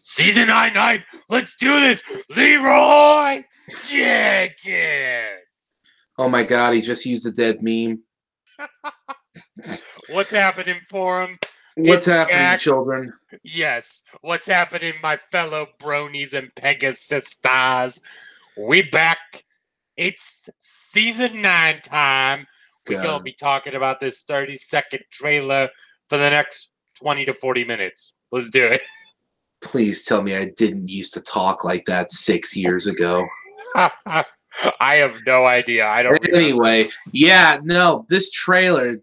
Season 9 hype. Let's do this. Leroy Jenkins. Oh my God, he just used a dead meme. What's happening for him? What's happening, back. children? Yes. What's happening, my fellow bronies and Pegasustas? We back. It's season 9 time. We're going to be talking about this 30-second trailer for the next 20 to 40 minutes. Let's do it. Please tell me I didn't used to talk like that 6 years ago. I have no idea. I don't Anyway, yeah, no, this trailer,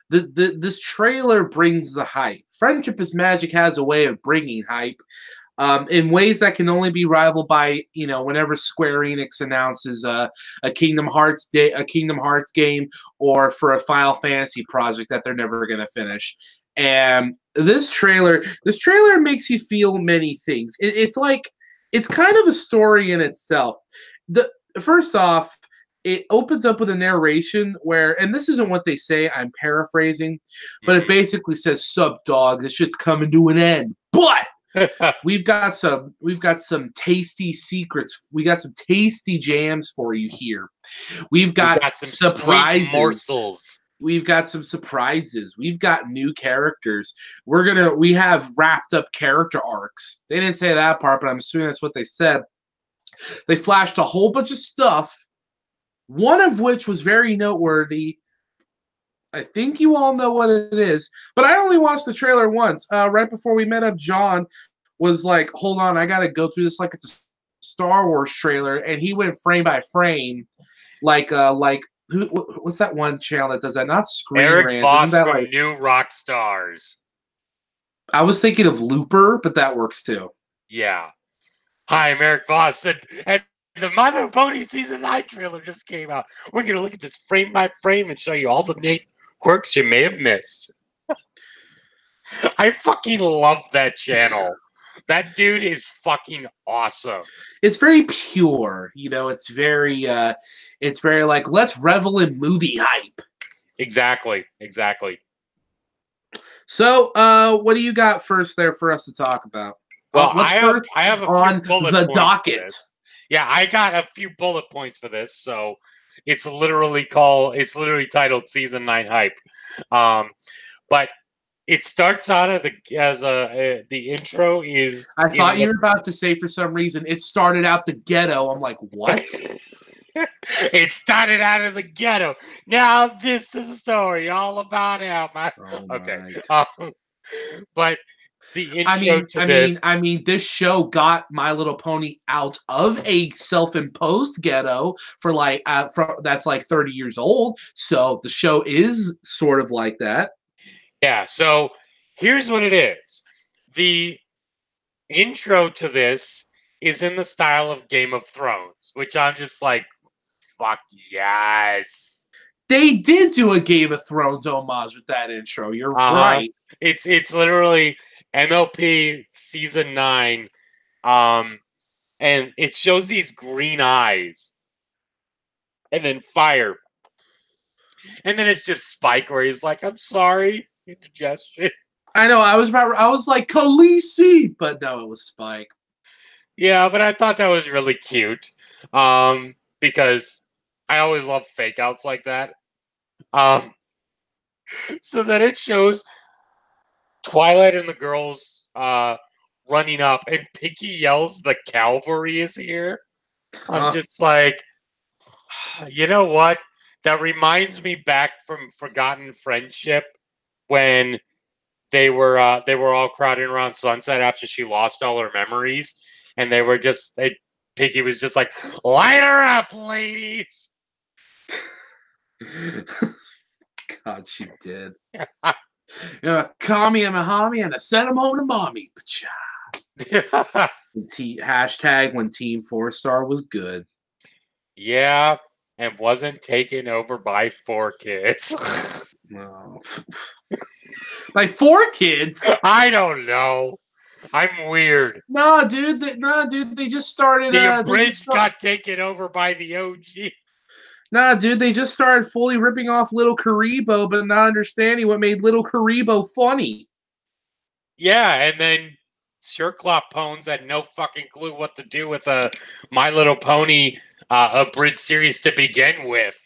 this trailer brings the hype. Friendship is Magic has a way of bringing hype in ways that can only be rivaled by, whenever Square Enix announces a Kingdom Hearts game, or for a Final Fantasy project that they're never going to finish. And this trailer makes you feel many things. It's kind of a story in itself. First off, it opens up with a narration where, and this isn't what they say, I'm paraphrasing, but it basically says, "Sup, dog, this shit's coming to an end." But we've got some tasty secrets. We got some tasty jams for you here. We've got some surprises. Morsels. We've got some surprises. We've got new characters. We have wrapped up character arcs. They didn't say that part, but I'm assuming that's what they said. They flashed a whole bunch of stuff, one of which was very noteworthy. I think you all know what it is, but I only watched the trailer once. Right before we met up, John was like, "Hold on, I got to go through this like it's a Star Wars trailer," and he went frame by frame, what's that one channel that does that? Not Screen Eric Rant. Voss from New Rock Stars. I was thinking of Looper, but that works too. Yeah. Hi, I'm Eric Voss, and the My Little Pony Season 9 trailer just came out. We're going to look at this frame by frame and show you all the neat quirks you may have missed. I fucking love that channel. That dude is fucking awesome. It's very pure, it's very like, let's revel in movie hype. Exactly. So, what do you got first there for us to talk about? Well, I have a on few bullet the points docket. Yeah, I got a few bullet points for this, so it's literally titled Season 9 Hype. But it starts out the intro is. I thought you were about to say, for some reason, it started out the ghetto. I'm like, what? It started out of the ghetto. Now this is a story all about him. Okay, but the intro this. This show got My Little Pony out of a self-imposed ghetto that's like 30 years old. So the show is sort of like that. Yeah. So here's what it is. The intro to this is in the style of Game of Thrones, which I'm just like, fuck yes. They did do a Game of Thrones homage with that intro. You're right. It's literally MLP Season 9, and it shows these green eyes, and then fire, and then it's just Spike where he's like, "I'm sorry, indigestion." I know. I was like Khaleesi, but no, it was Spike. Yeah, but I thought that was really cute, because I always love fake outs like that. So then it shows Twilight and the girls running up, and Pinky yells, "The cavalry is here." I'm just like, you know what? That reminds me back from Forgotten Friendship when they were all crowding around Sunset after she lost all her memories, and Pinky was just like, "Light her up, ladies." God, she did. Call me a Mahami and I sent him home to mommy. Hashtag when Team 4-Star was good. Yeah, and wasn't taken over by 4 kids. No. By 4 kids? I don't know. I'm weird. No, dude. They just started. The abridged got taken over by the OG. Nah, dude, they just started fully ripping off Little Karibo, but not understanding what made Little Karibo funny. Yeah, and then Shirklop Pones had no fucking clue what to do with a My Little Pony abridged series to begin with.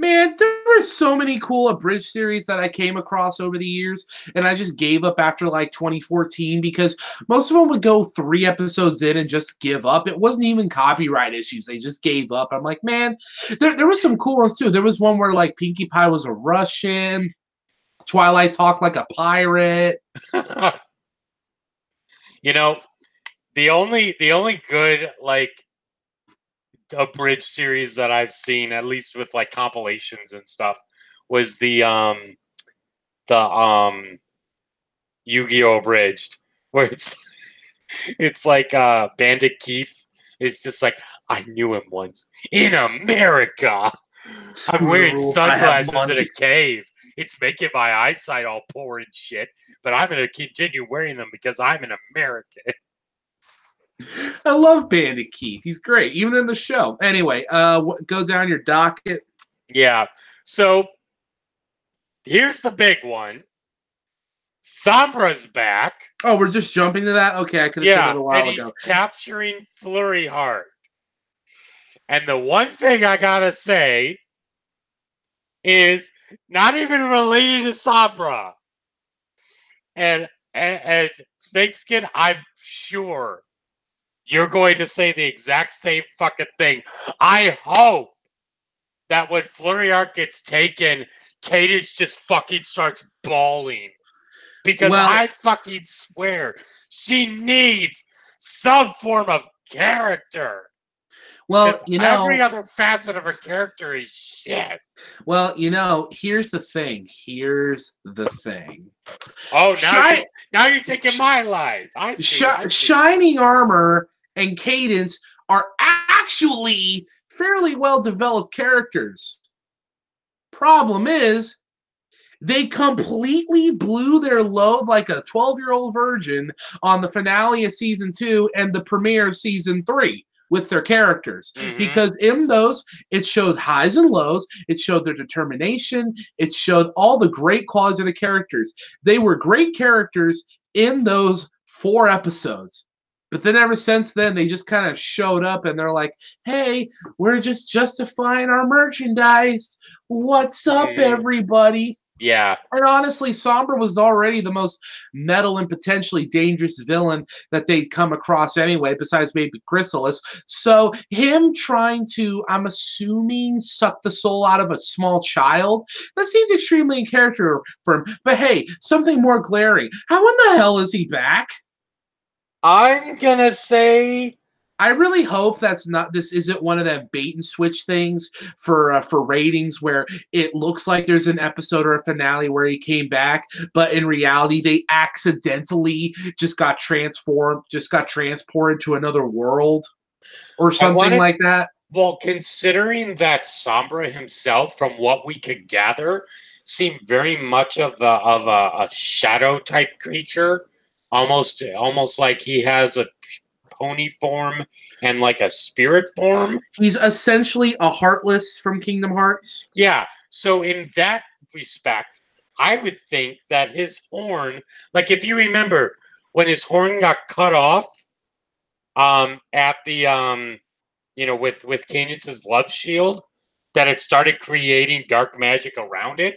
Man, there were so many cool abridged series that I came across over the years, and I just gave up after like 2014 because most of them would go 3 episodes in and just give up. It wasn't even copyright issues; they just gave up. I'm like, man, there was some cool ones too. There was one where like Pinkie Pie was a Russian, Twilight talked like a pirate. You know, the only good like abridged series that I've seen, at least with like compilations and stuff, was the Yu-Gi-Oh! Abridged, where it's like Bandit Keith is just like, I knew him once in America. I'm wearing sunglasses in a cave. It's making my eyesight all poor and shit, but I'm going to continue wearing them because I'm an American. I love Bandit Keith. He's great, even in the show. Anyway, go down your docket. Yeah. So here's the big one. Sombra's back. Oh, we're just jumping to that? Okay, I could have said that a while ago. And he's capturing Flurry Heart. And the one thing I gotta say is not even related to Sombra. And Snakeskin, I'm sure you're going to say the exact same fucking thing. I hope that when Flurry Heart gets taken, Cadence just fucking starts bawling. Because I fucking swear, she needs some form of character. Well, you know, every other facet of her character is shit. Well, you know, here's the thing. Oh, now you're taking my lines. I see. Shining Armor and Cadence are actually fairly well-developed characters. Problem is, they completely blew their load like a 12-year-old virgin on the finale of season 2 and the premiere of season 3 with their characters. Because in those, it showed highs and lows, it showed their determination, it showed all the great qualities of the characters. They were great characters in those 4 episodes. But then ever since then, they just kind of showed up and they're like, hey, we're just justifying our merchandise. What's up, everybody? Yeah. And honestly, Sombra was already the most metal and potentially dangerous villain that they'd come across anyway, besides maybe Chrysalis. So him trying to, I'm assuming, suck the soul out of a small child, that seems extremely in character for him. But hey, something more glaring. How in the hell is he back? I'm gonna say, I really hope this isn't one of them bait and switch things for ratings where it looks like there's an episode or a finale where he came back, but in reality they accidentally just got transported to another world or something like that. Well, considering that Sombra himself, from what we could gather, seemed very much of a shadow type creature, almost like he has a pony form and like a spirit form. He's essentially a Heartless from Kingdom Hearts. Yeah. So in that respect, I would think that his horn, like if you remember when his horn got cut off, at the with Cadence's love shield, that it started creating dark magic around it.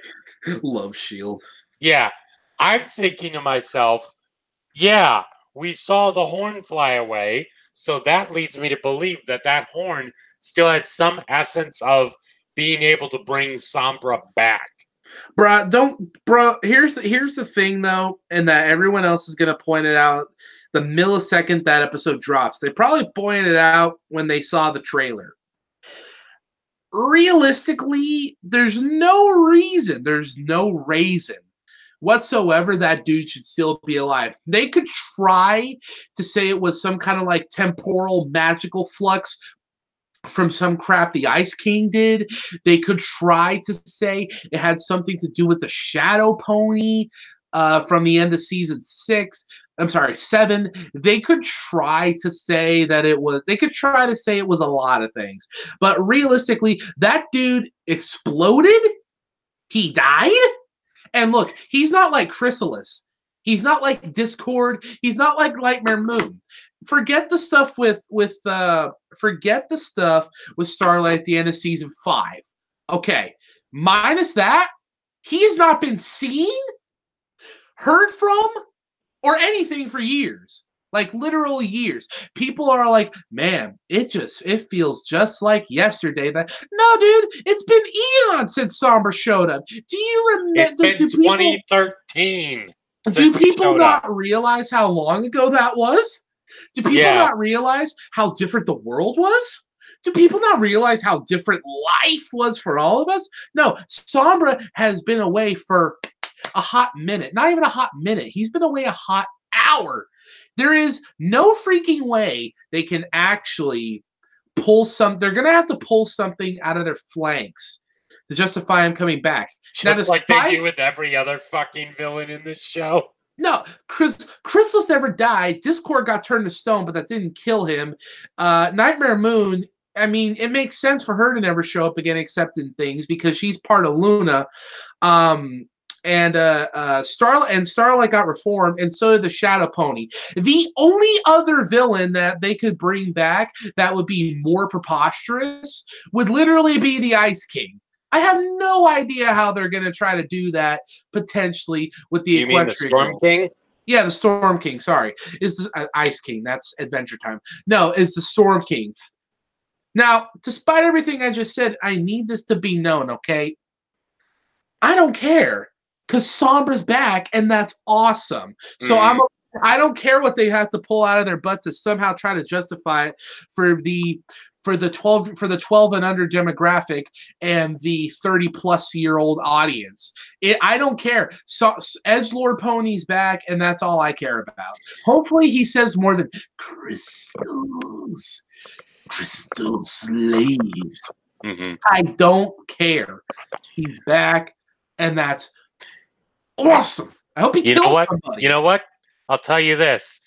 Love shield. Yeah. I'm thinking to myself, yeah, we saw the horn fly away, so that leads me to believe that that horn still had some essence of being able to bring Sombra back. Here's the thing though, and that everyone else is gonna point it out the millisecond that episode drops. They probably pointed it out when they saw the trailer. Realistically, there's no reason whatsoever that dude should still be alive. They could try to say it was some kind of like temporal magical flux from some crap the Ice King did. They could try to say it had something to do with the Shadow Pony from the end of season 7. They could try to say that it was a lot of things. But realistically, that dude exploded. He died. And look, he's not like Chrysalis. He's not like Discord. He's not like Nightmare Moon. Forget the stuff with Starlight at the end of season 5. Okay, minus that, he has not been seen, heard from, or anything for years. Like literal years. People are like, man, it feels just like yesterday. That no, dude, it's been eons since Sombra showed up. Do you remember? It's been 2013. Do people not realize how long ago that was? Do people not realize how different the world was? Do people not realize how different life was for all of us? No, Sombra has been away for a hot minute. Not even a hot minute. He's been away a hot hour. There is no freaking way they can actually pull some. They're going to have to pull something out of their flanks to justify him coming back. Just like they do with every other fucking villain in this show. No, Chrysalis never died. Discord got turned to stone, but that didn't kill him. Nightmare Moon, I mean, it makes sense for her to never show up again except in things because she's part of Luna. Starlight got reformed, and so did the Shadow Pony. The only other villain that they could bring back that would be more preposterous would literally be the Ice King. I have no idea how they're going to try to do that potentially with the You mean the Storm King? Yeah, the Storm King. Sorry, is the Ice King? That's Adventure Time. No, is the Storm King. Now, despite everything I just said, I need this to be known. Okay, I don't care because Sombra's back, and that's awesome. So I don't care what they have to pull out of their butt to somehow try to justify it for the 12 and under demographic and the 30-plus-year-old audience. I don't care. So Edgelord Pony's back, and that's all I care about. Hopefully he says more than crystal slaves. I don't care. He's back, and that's awesome. I hope he kills somebody. You know what? I'll tell you this.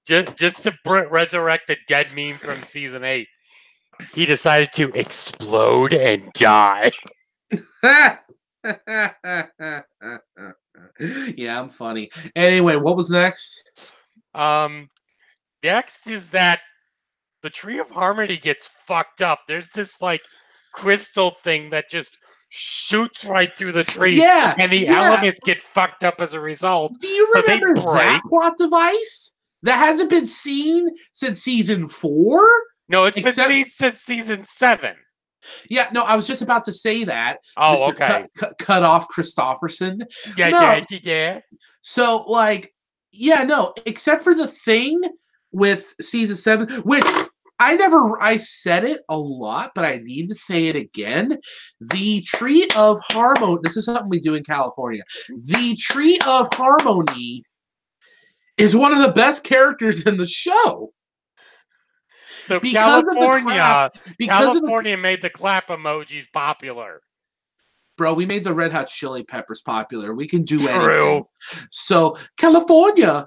Just to resurrect a dead meme from season 8, he decided to explode and die. Yeah, I'm funny. Anyway, what was next? Next is that the Tree of Harmony gets fucked up. There's this like crystal thing that just shoots right through the tree, and the elements get fucked up as a result. Do you remember that plot device that hasn't been seen since season 4? No, it's been seen since season 7. Yeah, no, I was just about to say that. Oh, okay. Cut off Christopherson. Yeah. So, like, yeah, no, except for the thing with season 7, which I said it a lot, but I need to say it again. The Tree of Harmony, this is something we do in California. The Tree of Harmony is one of the best characters in the show. So California made the clap emojis popular. Bro, we made the Red Hot Chili Peppers popular. We can do anything. So, California,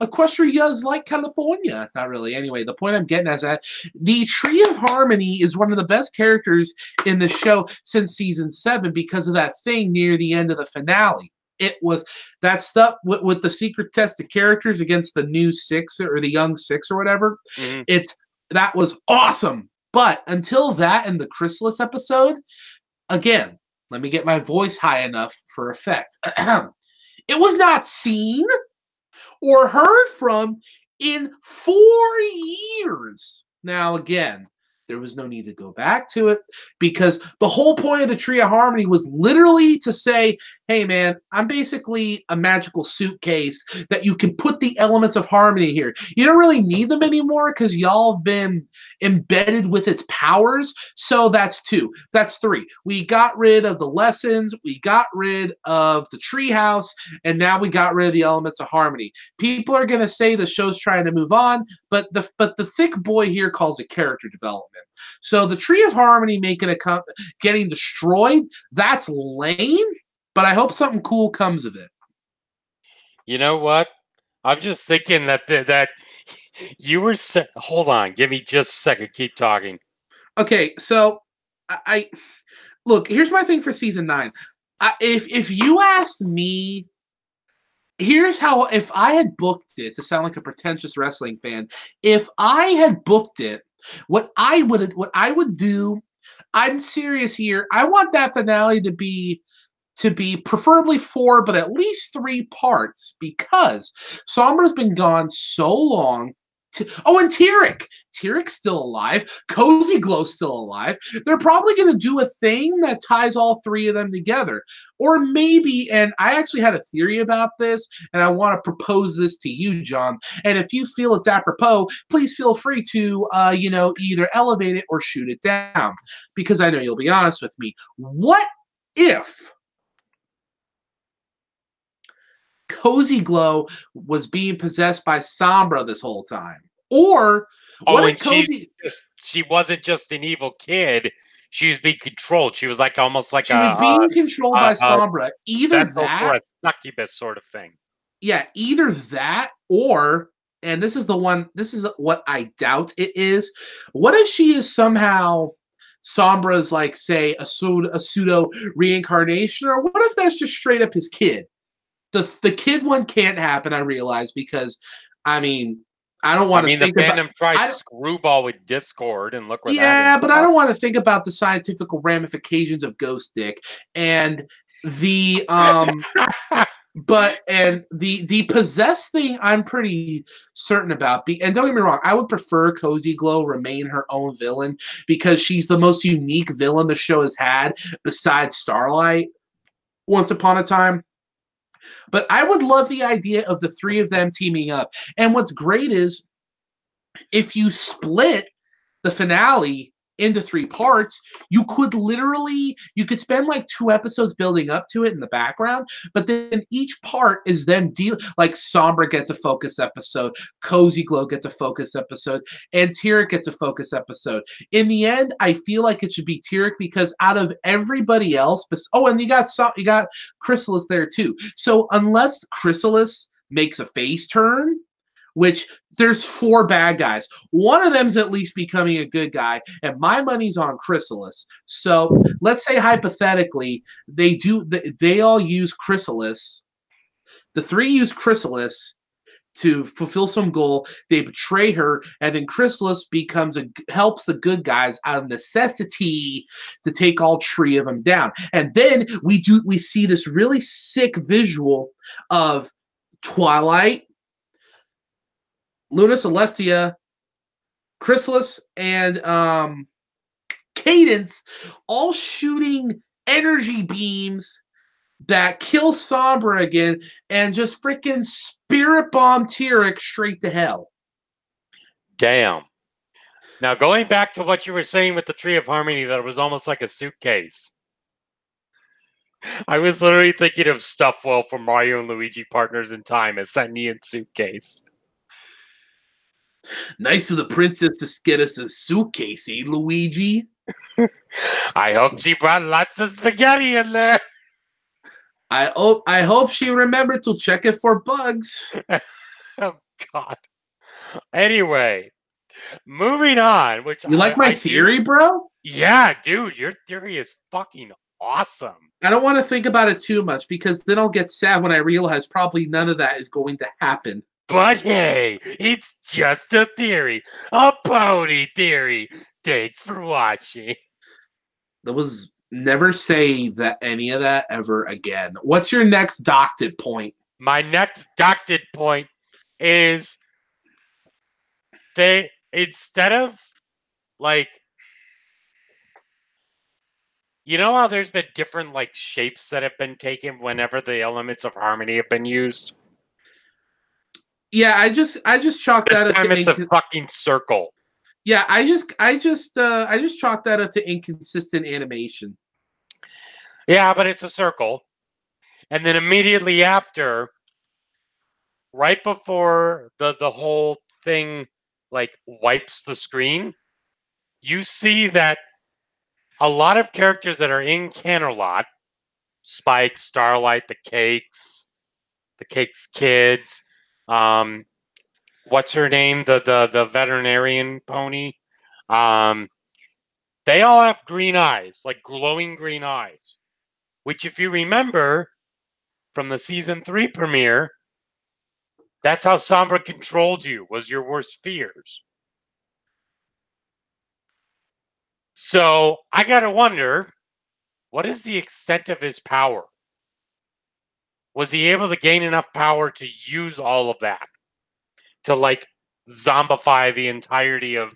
Equestria's like California. Not really. Anyway, the point I'm getting at is that the Tree of Harmony is one of the best characters in the show since season 7 because of that thing near the end of the finale. It was that stuff with the secret test of characters against the new 6 or the young 6 or whatever. That was awesome. But until that and the Chrysalis episode, again, let me get my voice high enough for effect. It was not seen or heard from in 4 years. Now, again, there was no need to go back to it because the whole point of the Tree of Harmony was literally to say, hey, man, I'm basically a magical suitcase that you can put the elements of harmony here. You don't really need them anymore because y'all have been embedded with its powers. So that's 2. That's 3. We got rid of the lessons. We got rid of the treehouse. And now we got rid of the elements of harmony. People are going to say the show's trying to move on, but the thick boy here calls it character development. So the Tree of Harmony getting destroyed, that's lame, but I hope something cool comes of it. You know what? I'm just thinking that you were... Hold on. Give me just a second. Keep talking. Okay, so I look, here's my thing for season 9. If you asked me here's how, if I had booked it, to sound like a pretentious wrestling fan, if I had booked it, what I would do, I'm serious here. I want that finale to be preferably 4, but at least 3 parts, because Sombra's been gone so long. And Tyrik's still alive. Cozy Glow's still alive. They're probably going to do a thing that ties all 3 of them together. Or maybe, and I actually had a theory about this, and I want to propose this to you, John. And if you feel it's apropos, please feel free to, either elevate it or shoot it down, because I know you'll be honest with me. What if Cozy Glow was being possessed by Sombra this whole time? Or what if she wasn't just an evil kid, she was being controlled. She was like almost like she was being controlled by Sombra. Either that or a succubus sort of thing. Yeah, either that, or, and this is what I doubt it is. What if she is somehow Sombra's, like, say, a pseudo reincarnation? Or what if that's just straight up his kid? The kid one can't happen, I realize, because, I mean, I don't want to think about... the fandom tried Screwball with Discord, and look where that Yeah, but I don't want to think about the scientific ramifications of Ghost Dick. And the, the possessed thing, I'm pretty certain about. And don't get me wrong, I would prefer Cozy Glow remain her own villain, because she's the most unique villain the show has had besides Starlight once upon a time. But I would love the idea of the 3 of them teaming up. And what's great is, if you split the finale into 3 parts, you could spend like 2 episodes building up to it in the background, but then each part is them like Sombra gets a focus episode, Cozy Glow gets a focus episode, and Tyrik gets a focus episode. In the end, I feel like it should be Tyrik, because out of everybody else, and you got Chrysalis there too. So unless Chrysalis makes a face turn, which there's 4 bad guys. One of them's at least becoming a good guy, and my money's on Chrysalis. So let's say hypothetically they all use Chrysalis. The 3 use Chrysalis to fulfill some goal. They betray her, and then Chrysalis helps the good guys out of necessity to take all 3 of them down. And then we see this really sick visual of Twilight, Luna Celestia, Chrysalis, and Cadence all shooting energy beams that kill Sombra again and just freaking spirit bomb Tyrik straight to hell. Damn. Now, going back to what you were saying with the Tree of Harmony, that it was almost like a suitcase. I was literally thinking of Stuffwell from Mario and Luigi Partners in Time, a sentient suitcase. Nice of the princess to get us a suitcase, eh, Luigi? I hope she brought lots of spaghetti in there. I hope she remembered to check it for bugs. Oh, God. Anyway, moving on. You like my theory, bro? Yeah, dude, your theory is fucking awesome. I don't want to think about it too much, because then I'll get sad when I realize probably none of that is going to happen. But hey, it's just a theory. A pony theory. Thanks for watching. That was... Never say that any of that ever again. What's your next doctored point? My next doctored point is they, instead of, like, you know how there's been different, like, shapes that have been taken whenever the elements of harmony have been used? Yeah, I just chalked that up to... This time it's a fucking circle. Yeah, I just chalked that up to inconsistent animation. Yeah, but it's a circle. And then immediately after, right before the whole thing, like, wipes the screen, you see that a lot of characters that are in Canterlot, Spike, Starlight, the Cakes kids, what's her name? The veterinarian pony. They all have green eyes, like glowing green eyes. Which, if you remember from the season 3 premiere, That's how Sombra controlled you, was your worst fears. So I gotta wonder, what is the extent of his power? Was he able to gain enough power to use all of that to like zombify the entirety of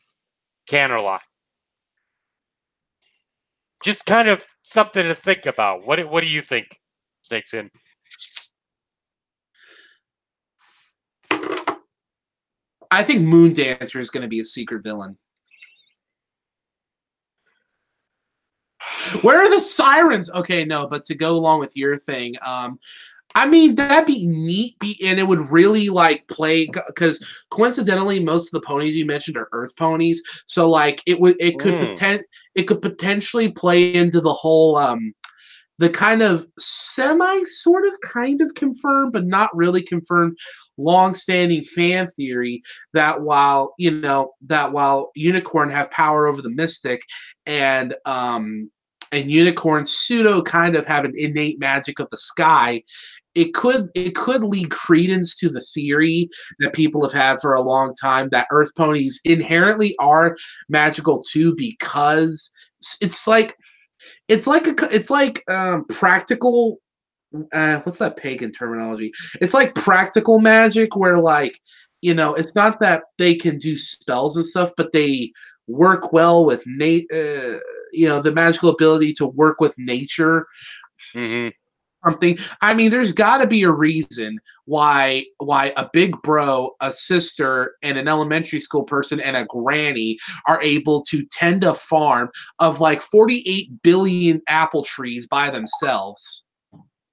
Canterlot? Just kind of something to think about. What do you think, Snakes In? I think Moondancer is going to be a secret villain. Where are the sirens? Okay, no, but to go along with your thing, I mean, that'd be neat, and it would really like play because coincidentally, most of the ponies you mentioned are Earth ponies. So like, it could potentially play into the whole the kind of sort of kind of confirmed but not really confirmed long-standing fan theory that while unicorn have power over the mystic and unicorn pseudo kind of have an innate magic of the sky, it could lead credence to the theory that people have had for a long time that Earth ponies inherently are magical too, because it's like practical. What's that pagan terminology? It's like practical magic, where like it's not that they can do spells and stuff, but they work well with the magical ability to work with nature. Mm-hmm. Something. I mean, there's got to be a reason why a big bro, a sister, and an elementary school person and a granny are able to tend a farm of like 48 billion apple trees by themselves.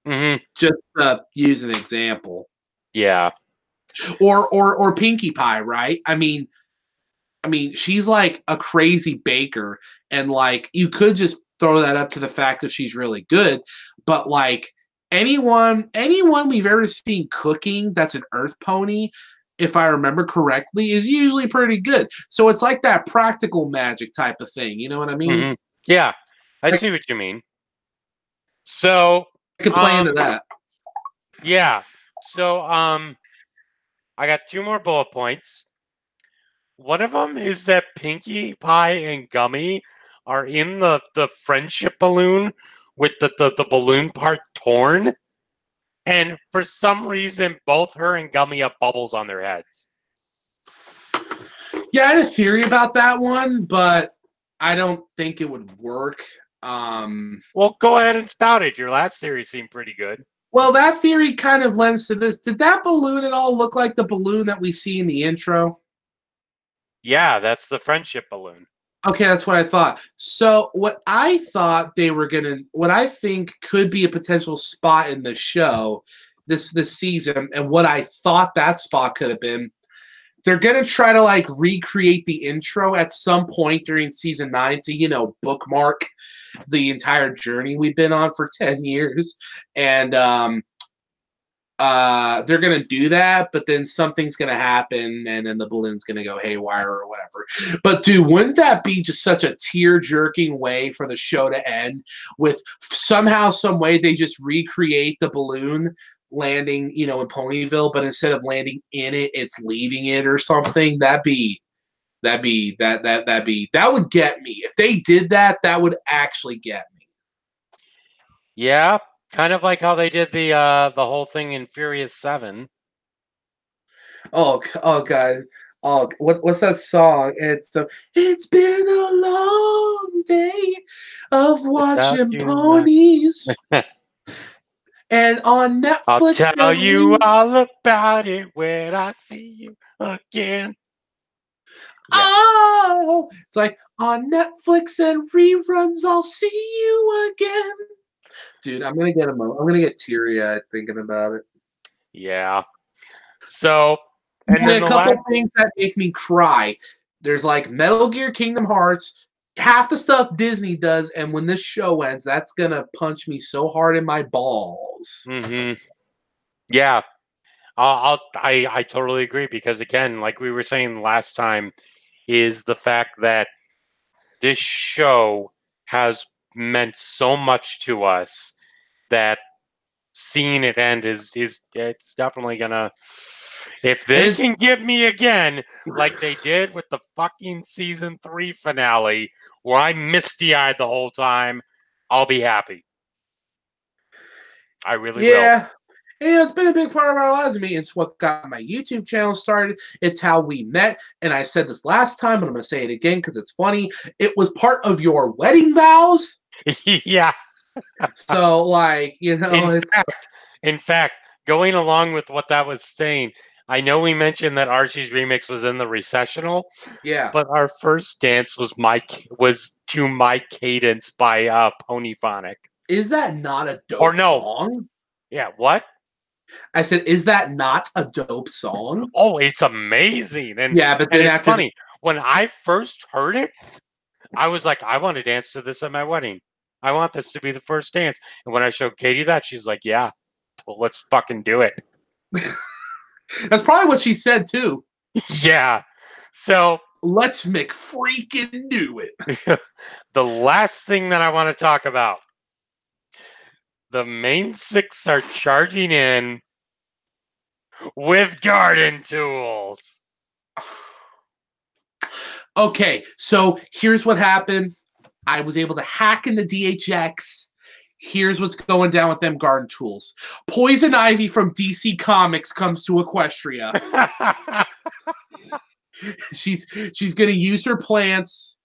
Mm-hmm. Just to use an example. Yeah. Or Pinkie Pie, right? I mean, she's like a crazy baker, and like you could just throw that up to the fact that she's really good, but like anyone we've ever seen cooking that's an Earth pony, if I remember correctly, is usually pretty good. So it's like that practical magic type of thing. You know what I mean? Mm-hmm. Yeah, I see what you mean. So I could play into that. Yeah. So I got 2 more bullet points. One of them is that Pinkie Pie and Gummy are in the friendship balloon with the balloon part torn. And for some reason, both her and Gummy have bubbles on their heads. Yeah, I had a theory about that one, but I don't think it would work. Well, go ahead and spout it. Your last theory seemed pretty good. Well, that theory kind of lends to this. Did that balloon at all look like the balloon that we see in the intro? Yeah, that's the friendship balloon. Okay, that's what I thought. So what I think could be a potential spot in the show this season, and what I thought that spot could have been, they're gonna try to like recreate the intro at some point during season 9 to bookmark the entire journey we've been on for 10 years, and they're gonna do that, but then something's gonna happen, and then the balloon's gonna go haywire or whatever. But dude, wouldn't that be just such a tear-jerking way for the show to end, with somehow, some way they just recreate the balloon landing, in Ponyville, but instead of landing in it, it's leaving it or something? That would get me. If they did that, that would actually get me. Yeah, kind of like how they did the whole thing in Furious 7. Oh god. Oh, what's that song? It's been a long day of watching ponies. And on Netflix, I'll tell you all about it when I see you again. Oh, it's like on Netflix and reruns, I'll see you again. Dude, I'm gonna get teary-eyed thinking about it. Yeah. So, and Only then a couple things that make me cry. There's like Metal Gear Kingdom Hearts, half the stuff Disney does, and when this show ends, that's gonna punch me so hard in my balls. Mm-hmm. Yeah, I totally agree, because again, like we were saying last time, is the fact that this show has meant so much to us that seeing it end is it's definitely gonna. If they can get me again, like they did with the fucking season 3 finale, where I'm misty-eyed the whole time, I'll be happy. I really will. Yeah. Yeah, it's been a big part of our lives. I mean, it's what got my YouTube channel started. It's how we met. And I said this last time, but I'm going to say it again because it's funny. It was part of your wedding vows. Yeah. So, like, you know, in fact, going along with what that was saying, I know we mentioned that Archie's remix was in the recessional. Yeah. But our first dance was to My Cadence by Ponyphonic. Is that not a dope song? Yeah, what? I said, is that not a dope song? Oh, it's amazing. And yeah, but then it's funny. When I first heard it, I was like, I want to dance to this at my wedding. I want this to be the first dance. And when I showed Katie that, she's like, yeah, well, let's fucking do it. That's probably what she said too. Yeah. So let's McFreaking do it. The last thing that I want to talk about. The main 6 are charging in with garden tools. Okay, so here's what happened. I was able to hack into DHX. Here's what's going down with them garden tools. Poison Ivy from DC Comics comes to Equestria. she's going to use her plants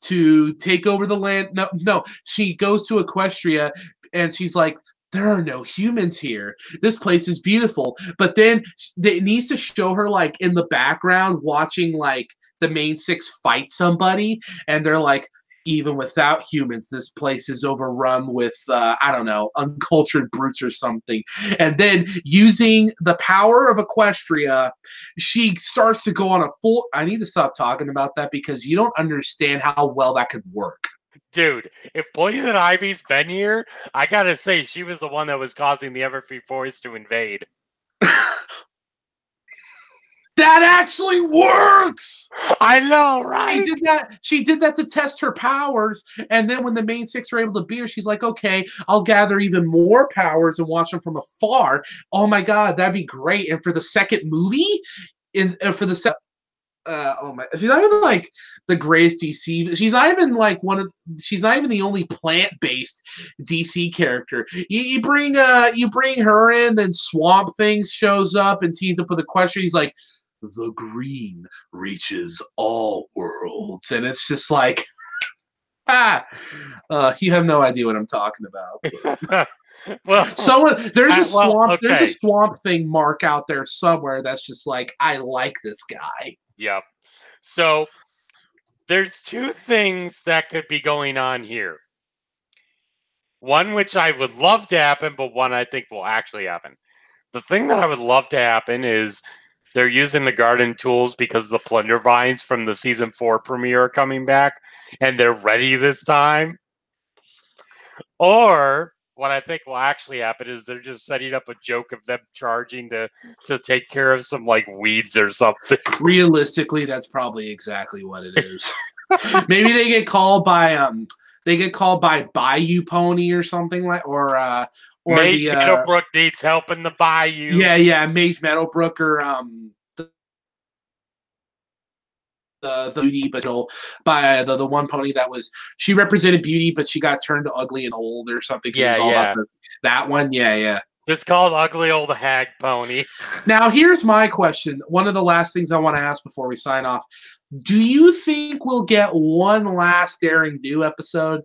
to take over the land. No, she goes to Equestria and she's like, there are no humans here. This place is beautiful. But then it needs to show her like in the background watching like the main 6 fight somebody, and they're like, even without humans, this place is overrun with, I don't know, uncultured brutes or something. And then using the power of Equestria, she starts to go on a full... I need to stop talking about that because you don't understand how well that could work. Dude, if Poison Ivy's been here, I gotta say, she was the one that was causing the Everfree Forest to invade. That actually works! I know, right? She did that to test her powers, and then when the main 6 are able to beat her, she's like, okay, I'll gather even more powers and watch them from afar. Oh my god, that'd be great. And for the second movie, oh my, she's not even like the greatest DC. She's not even like she's not even the only plant-based DC character. You bring her in, then Swamp Thing shows up and teams up with Equestria. He's like, the green reaches all worlds, and it's just like, you have no idea what I'm talking about. Well, there's a Swamp Thing mark out there somewhere that's just like, I like this guy. Yep. So there's 2 things that could be going on here. One which I would love to happen, but one I think will actually happen. The thing that I would love to happen is they're using the garden tools because the plunder vines from the season 4 premiere are coming back, and they're ready this time. Or what I think will actually happen is they're just setting up a joke of them charging to take care of some like weeds or something. Realistically, that's probably exactly what it is. Maybe they get called by Bayou Pony or something like, or Mage Meadowbrook needs help in the bayou. Yeah, Mage Meadowbrook or the beauty, but by the one pony that was, she represented beauty, but she got turned ugly and old or something. Yeah. That one, yeah. It's called Ugly Old Hag Pony. Now, here's my question. One of the last things I want to ask before we sign off. Do you think we'll get one last Daring Do episode?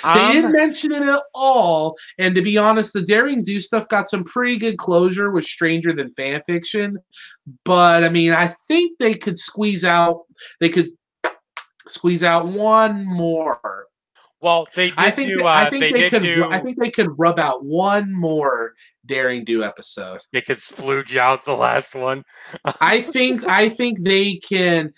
They didn't mention it at all, and to be honest, the Daring Do stuff got some pretty good closure with Stranger Than Fanfiction, but I mean, I think they could squeeze out one more. Well, they did I think they could rub out one more Daring Do episode. They could splooge out the last one. I think they can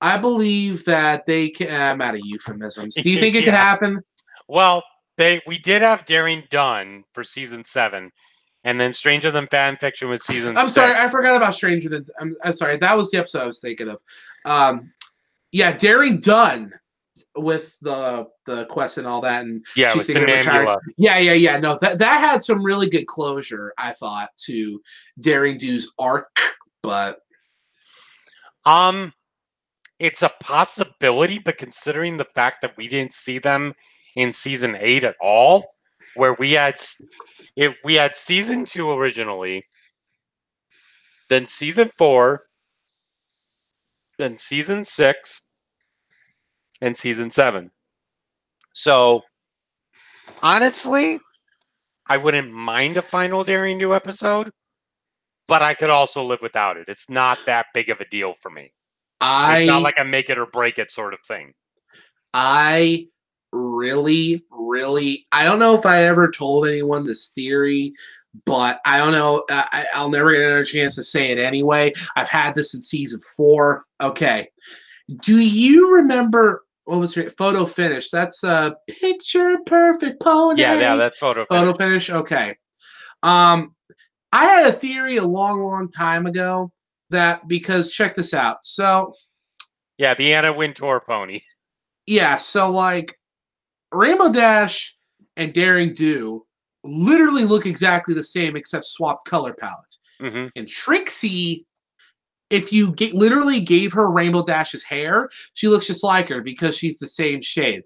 I believe that they can. I'm out of euphemisms. Do you think it could happen? Well, we did have Daring Done for season 7, and then Stranger Than Fanfiction was season 6. Sorry, I forgot about Stranger Than. I'm sorry, that was the episode I was thinking of. Yeah, Daring Done with the quest and all that, and Yeah, she's with thinking of retired. Somnambula. Yeah. No, that had some really good closure, I thought, to Daring Do's arc, but It's a possibility, but considering the fact that we didn't see them in season 8 at all, where we had season 2 originally, then season 4, then season 6, and season 7. So honestly, I wouldn't mind a final Daring Do episode, but I could also live without it. It's not that big of a deal for me. It's not like a make it or break it sort of thing. I really, I don't know if I ever told anyone this theory, but I don't know. I'll never get another chance to say it anyway. I've had this in season 4. Okay. Do you remember what was your photo finish? That's a picture perfect pony. Yeah, that's photo finish. Okay. I had a theory a long time ago that because check this out. So yeah, the Anna Wintour pony. Yeah, so like Rainbow Dash and Daring Do literally look exactly the same except swap color palettes. Mm-hmm. And Trixie, if you literally gave her Rainbow Dash's hair, she looks just like her because she's the same shade.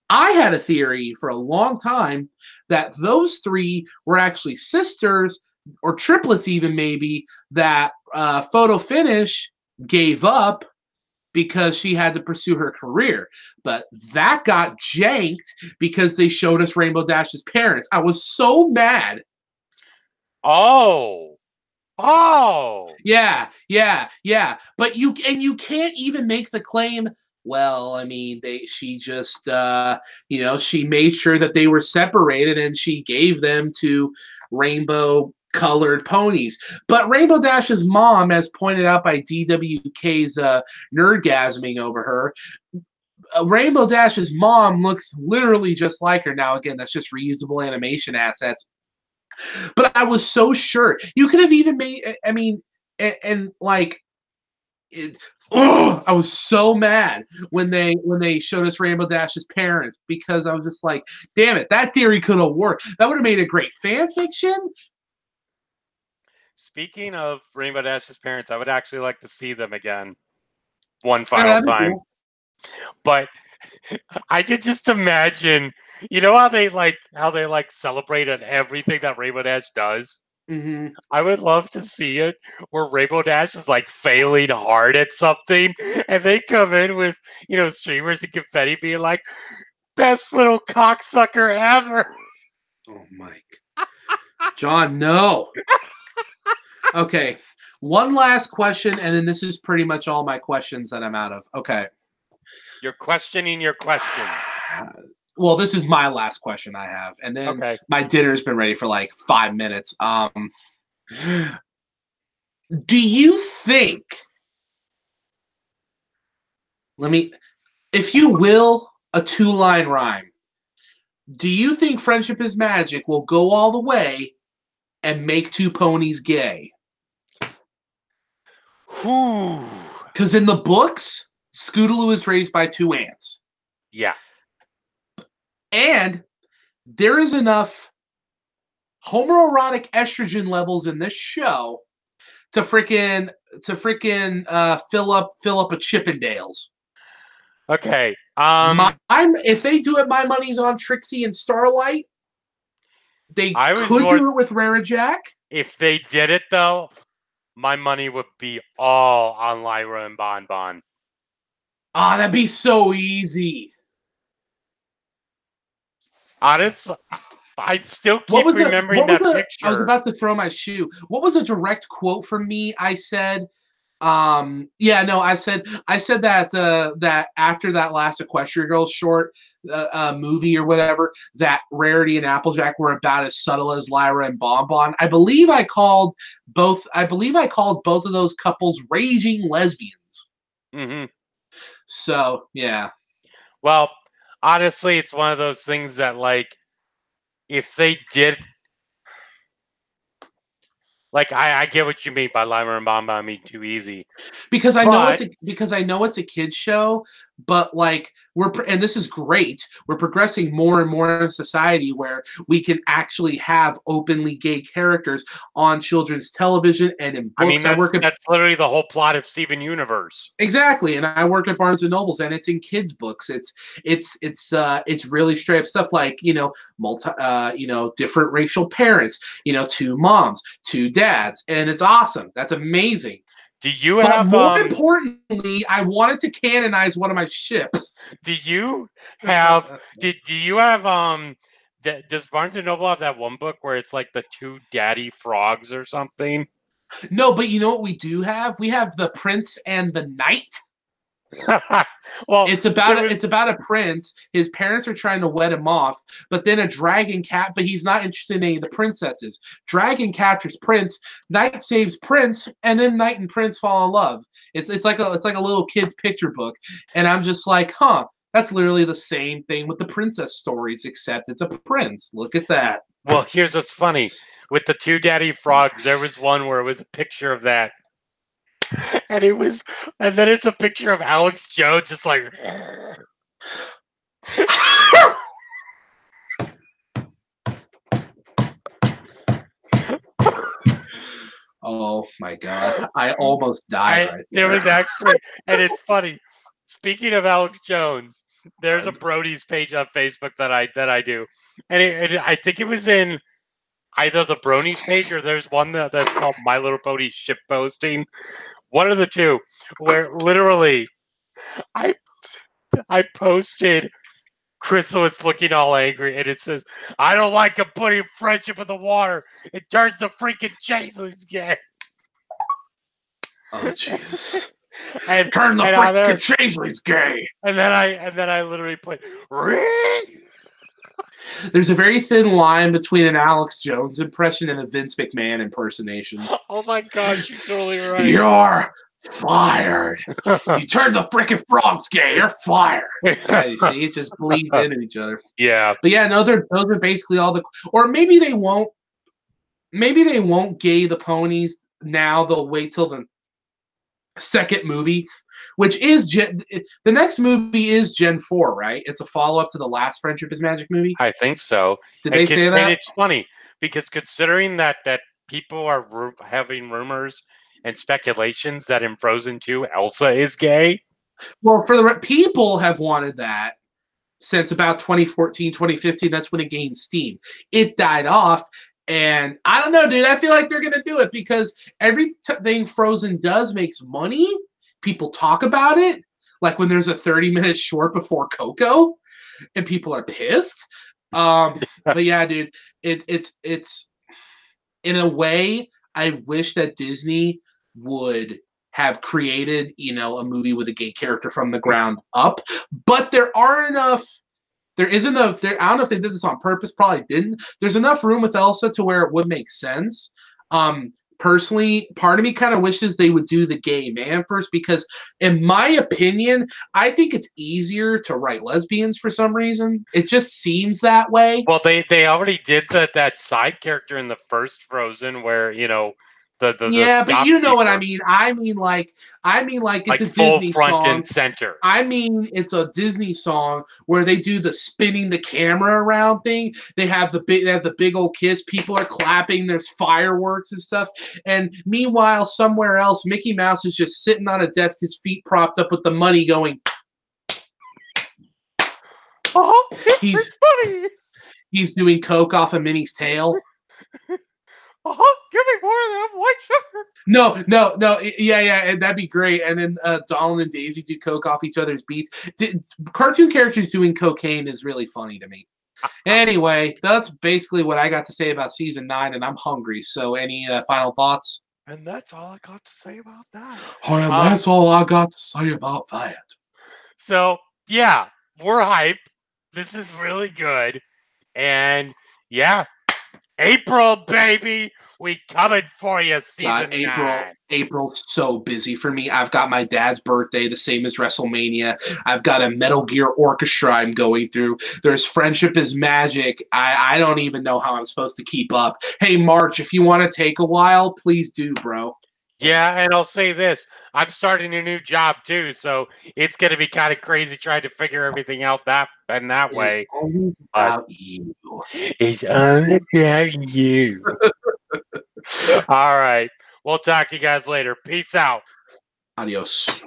I had a theory for a long time that those three were actually sisters or triplets, even maybe, that Photo Finish gave up because she had to pursue her career. But that got janked because they showed us Rainbow Dash's parents. I was so mad. Oh. Yeah. But you can't even make the claim, well, I mean, she just she made sure that they were separated and she gave them to rainbow colored ponies. But Rainbow Dash's mom, as pointed out by DWK's nerdgasming over her, Rainbow Dash's mom looks literally just like her. Now, again, that's just reusable animation assets. But I was so sure. You could have even made, I mean, and like, I was so mad when they showed us Rainbow Dash's parents because I was just like, damn it, that theory could have worked. That would have made a great fan fiction. Speaking of Rainbow Dash's parents, I would actually like to see them again one final time. Cool. But I could just imagine, you know how they celebrated everything that Rainbow Dash does? Mm-hmm. I would love to see it where Rainbow Dash is like failing hard at something and they come in with, streamers and confetti being like, best little cocksucker ever. Oh, Mike. John, no. Okay. One last question, and then this is pretty much all my questions that I'm out of. Okay. You're questioning your question. Well, this is my last question I have, and then my dinner's been ready for like 5 minutes. Do you think? If you will, a 2-line rhyme. Do you think Friendship is Magic will go all the way and make 2 ponies gay? Because in the books, Scootaloo is raised by 2 ants. Yeah. And there is enough homoerotic estrogen levels in this show to freaking fill up a Chippendales. Okay. If they do it, my money's on Trixie and Starlight. They could do it with Rarajack. If they did it, though, my money would be all on Lyra and Bon Bon. Ah, that'd be so easy. Honestly, I still keep remembering that picture. I was about to throw my shoe. What was a direct quote from me? I said, I said that after that last Equestria Girls short movie or whatever, that Rarity and Applejack were about as subtle as Lyra and Bon Bon. I believe I called both of those couples raging lesbians. Mm-hmm. So yeah. Well, honestly, it's one of those things that, like, if they did, like, I get what you mean by Lyra and Bon Bon being too easy. Because I know it's a kids show, but like and this is great. We're progressing more and more in a society where we can actually have openly gay characters on children's television and in I mean, books. that's literally the whole plot of Steven Universe. Exactly, and I work at Barnes and Nobles, and it's in kids' books. It's really straight up stuff like different racial parents, two moms, two dads, and it's awesome. That's amazing. Do you But have more importantly, I wanted to canonize one of my ships. Do you have does Barnes and Noble have that one book where it's like the two daddy frogs or something? No, but you know what we do have? We have the Prince and the Knight. Well, it's about a prince. His parents are trying to wed him off, but then a dragon but he's not interested in any of the princesses. Dragon captures Prince, Knight saves Prince, and then Knight and Prince fall in love. It's like a little kid's picture book, and I'm just like, huh, that's literally the same thing with the princess stories, except it's a prince. Look at that. Well, here's what's funny. With the two daddy frogs, there was one where it was a picture of that. And then it's a picture of Alex Jones just like oh my god. I almost died right there. There was actually, and it's funny. Speaking of Alex Jones, there's a Brody's page on Facebook that I do. And I think it was in either the Bronies page or there's one that's called My Little Pony Ship Posting. One of the two, where literally I posted Chrysalis looking all angry, and it says, "I don't like him putting friendship in the water. It turns the freaking changelings gay." Oh Jesus! And turn the freaking changelings gay. And then I literally put, There's a very thin line between an Alex Jones impression and a Vince McMahon impersonation. Oh my gosh, you're totally right. You're fired. You turned the freaking frogs gay. You're fired. Yeah, you see, it just bleeds into each other. Yeah. But yeah, no, those are basically all the. Or maybe they won't. Maybe they won't gay the ponies now. They'll wait till the second movie, which is the next movie is Gen 4, right? It's a follow-up to the last Friendship is Magic movie. I think so. Did they say that? And it's funny because considering that people are having rumors and speculations that in Frozen 2 Elsa is gay. Well, people have wanted that since about 2014, 2015. That's when it gained steam. It died off. And I don't know, dude. I feel like they're going to do it because everything Frozen does makes money. People talk about it. Like when there's a 30-minute short before Coco and people are pissed. But yeah, dude, it's in a way, I wish that Disney would have created, a movie with a gay character from the ground up. But there isn't I don't know if they did this on purpose, probably didn't. There's enough room with Elsa to where it would make sense. Personally, part of me kind of wishes they would do the gay man first because, in my opinion, I think it's easier to write lesbians for some reason. It just seems that way. Well, they already did that side character in the first Frozen where, but you know what I mean. I mean like it's a Disney front song. And center. I mean it's a Disney song where they do the spinning the camera around thing. They have the big old kiss. People are clapping. There's fireworks and stuff. And meanwhile, somewhere else, Mickey Mouse is just sitting on a desk, his feet propped up with the money going. Oh, he's funny. He's doing coke off of Minnie's tail. Give me more of that white sugar. No. Yeah, and that'd be great. And then Donald and Daisy do coke off each other's beats. Cartoon characters doing cocaine is really funny to me. Anyway, that's basically what I got to say about season 9, and I'm hungry. So, any final thoughts? And that's all I got to say about that. And that's all I got to say about that. So, yeah, we're hype. This is really good. And, yeah. April, baby, we coming for you, season 9. April's so busy for me. I've got my dad's birthday, the same as WrestleMania. I've got a Metal Gear Orchestra I'm going through. There's Friendship is Magic. I don't even know how I'm supposed to keep up. Hey, March, if you want to take a while, please do, bro. Yeah, and I'll say this. I'm starting a new job too, so it's gonna be kind of crazy trying to figure everything out that It's way. always But about you. it's all about you. All right. We'll talk to you guys later. Peace out. Adios.